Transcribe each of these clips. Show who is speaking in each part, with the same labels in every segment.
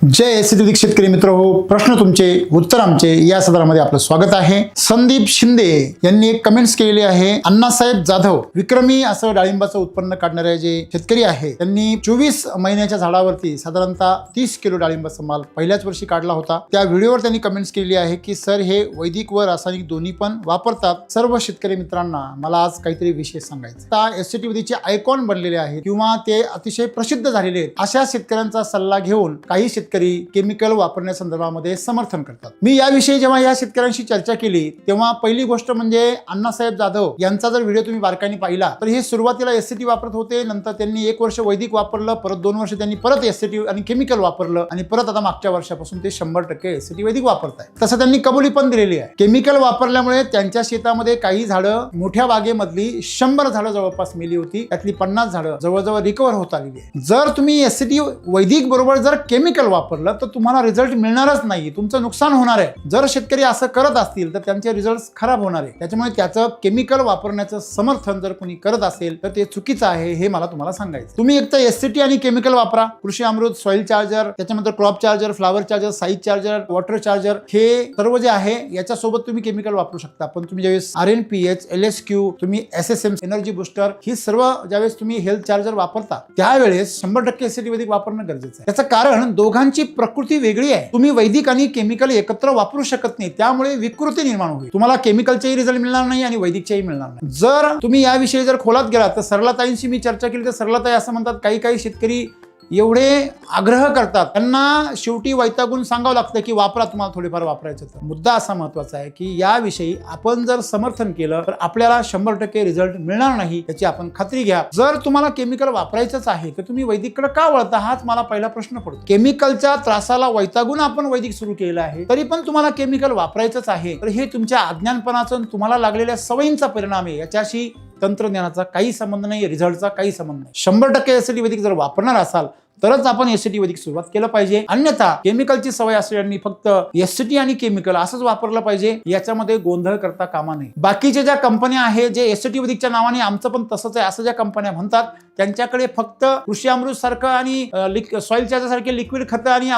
Speaker 1: जय ST शेतकरी मित्र हो, प्रश्न तुमचे उत्तर आमचे या सदरामध्ये आपलं स्वागत आहे। संदीप शिंदे यांनी एक कमेंट्स केलेली आहे। अण्णासाहेब जाधव विक्रमी असं डाळिंबाचं उत्पन्न काढणारे जे शेतकरी आहे त्यांनी 24 महिन्याच्या झाडावरती साधारणतः 30 किलो डाळिंबाचा माल पहिल्याच वर्षी काढला होता। त्या व्हिडिओवर त्यांनी कमेंट्स केली आहे की सर हे वैदिक व रासायनिक दोन्ही पण वापरतात। सर्व शेतकरी मित्रांना मला आज काहीतरी विशेष सांगायचं। आता एसटी विधीचे आयकॉन बनलेले आहेत किंवा ते अतिशय प्रसिद्ध झालेले आहेत अशा शेतकऱ्यांचा सल्ला घेऊन काही शेतकरी केमिकल वापरण्यासंदर्भामध्ये समर्थन करतात। मी याविषयी जेव्हा या शेतकऱ्यांशी चर्चा केली तेव्हा पहिली गोष्ट म्हणजे अण्णासाहेब जाधव यांचा जर व्हिडिओ तुम्ही बारकाईने पाहिला तर हे सुरुवातीला एसटी वापरत होते, नंतर त्यांनी 1 वर्ष वैदिक वापरलं, परत 2 वर्ष त्यांनी परत एसटी आणि केमिकल वापरलं आणि परत आता मागच्या वर्षापासून ते 100% एसटी वैदिक वापरतायत। तसं त्यांनी कबुली पण दिलेली आहे। केमिकल वापरल्यामुळे त्यांच्या शेतामध्ये काही झाडं मोठ्या बागेमधली 100 झाडं जवळपास मेली होती, त्यातली 50 झाडं जवळजवळ रिकवर होत आलेली आहे। जर तुम्ही एसटी वैदिक बरोबर जर केमिकल वापरलं तर तुम्हाला रिझल्ट मिळणारच नाही, तुमचं नुकसान होणार आहे। जर शेतकरी असं करत असतील तर त्यांचे रिझल्ट खराब होणार आहे। त्याच्यामुळे त्याचं केमिकल वापरण्याचं समर्थन जर कोणी करत असेल तर ते चुकीचं आहे हे मला तुम्हाला सांगायचं। तुम्ही एक तर एसटी आणि केमिकल वापरा, कृषी अमृत, सॉइल चार्जर, त्याच्यानंतर crop charger, flower charger, size charger, water charger हे सर्व जे आहे याच्यासोबत तुम्ही केमिकल वापरू शकता। पण तुम्ही ज्यावेळेस RNPH, LSQ, तुम्ही SSM एनर्जी बुस्टर ही सर्व ज्यावेळेस तुम्ही हेल्थ चार्जर वापरता त्यावेळेस 100% एसटी वैदिक वापरणं गरजेचं आहे। त्याचं कारण दोघांची प्रकृती वेगळी आहे। तुम्ही वैदिक आणि केमिकल एकत्र वापरू शकत नाही, त्यामुळे विकृती निर्माण होईल। तुम्हाला केमिकलचेही रिझल्ट मिळणार नाही आणि वैदिकचेही मिळणार नाही। जर तुम्ही याविषयी जर खोलात गेलात तर सरलाताईंशी मी चर्चा केली तर सरलाताई असं म्हणतात काही शेतकरी एवढे आग्रह करतात, त्यांना शेवटी वैतागून सांगावं लागतं की वापरा, तुम्हाला थोडेफार वापरायचं। तर मुद्दा असा महत्वाचा आहे की याविषयी आपण जर समर्थन केलं तर आपल्याला 100% रिझल्ट मिळणार नाही याची आपण खात्री घ्या। जर तुम्हाला केमिकल वापरायचंच आहे तर तुम्ही वैदिककडे का वळता हाच मला पहिला प्रश्न पडतो। केमिकलच्या त्रासाला वैतागून आपण वैदिक सुरू केलं आहे तरी पण तुम्हाला केमिकल वापरायचंच आहे तर हे तुमच्या अज्ञानपणाचं तुम्हाला लागलेल्या सवयींचा परिणाम आहे। याच्याशी तंत्रज्ञानाचा काही संबंध नाही, रिझल्टचा काही संबंध नाही। 100% एसटी वैदिक जर वापरणार असाल तरच आपण एसटी वैदिक सुरुवात केलं पाहिजे, अन्यथा केमिकलची सवय असलेल्यांनी फक्त एसटी आणि केमिकल असंच वापरलं पाहिजे, याच्यामध्ये गोंधळ करता कामा नये। बाकीच्या ज्या कंपन्या आहेत जे एसटी वैदिकच्या नावाने आमचं पण तसंच आहे असं ज्या कंपन्या म्हणतात त्यांच्याकडे फक्त कृषी अमृत सारखं आणि सॉइल चार्जर सारखे लिक्विड खतं आणि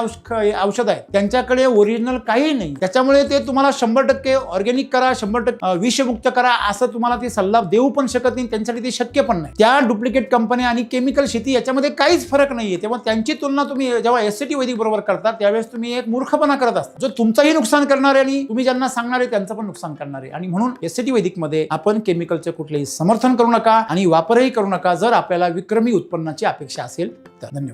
Speaker 1: औषध आहे, त्यांच्याकडे ओरिजिनल काही नाही। त्याच्यामुळे ते तुम्हाला 100% ऑर्गॅनिक करा, 100% विषमुक्त करा असं तुम्हाला ते सल्ला देऊ पण शकत नाही, त्यांच्यासाठी ते शक्य पण नाही। त्या डुप्लिकेट कंपन्या आणि केमिकल शेती याच्यामध्ये काहीच फरक नाहीये। तेव्हा त्यांची तुलना तुम्ही जेव्हा एसटी वैदिक बरोबर करता त्यावेळेस तुम्ही एक मूर्खपणा करत असता, जो तुमचंही नुकसान करणार आहे आणि तुम्ही ज्यांना सांगणार आहे त्यांचं पण नुकसान करणार आहे। आणि म्हणून एसटी वैदिक मध्ये आपण केमिकलचे कुठलेही समर्थन करू नका आणि वापरही करू नका जर आपल्याला विक्रमी उत्पन्नाची अपेक्षा असेल तर। धन्यवाद।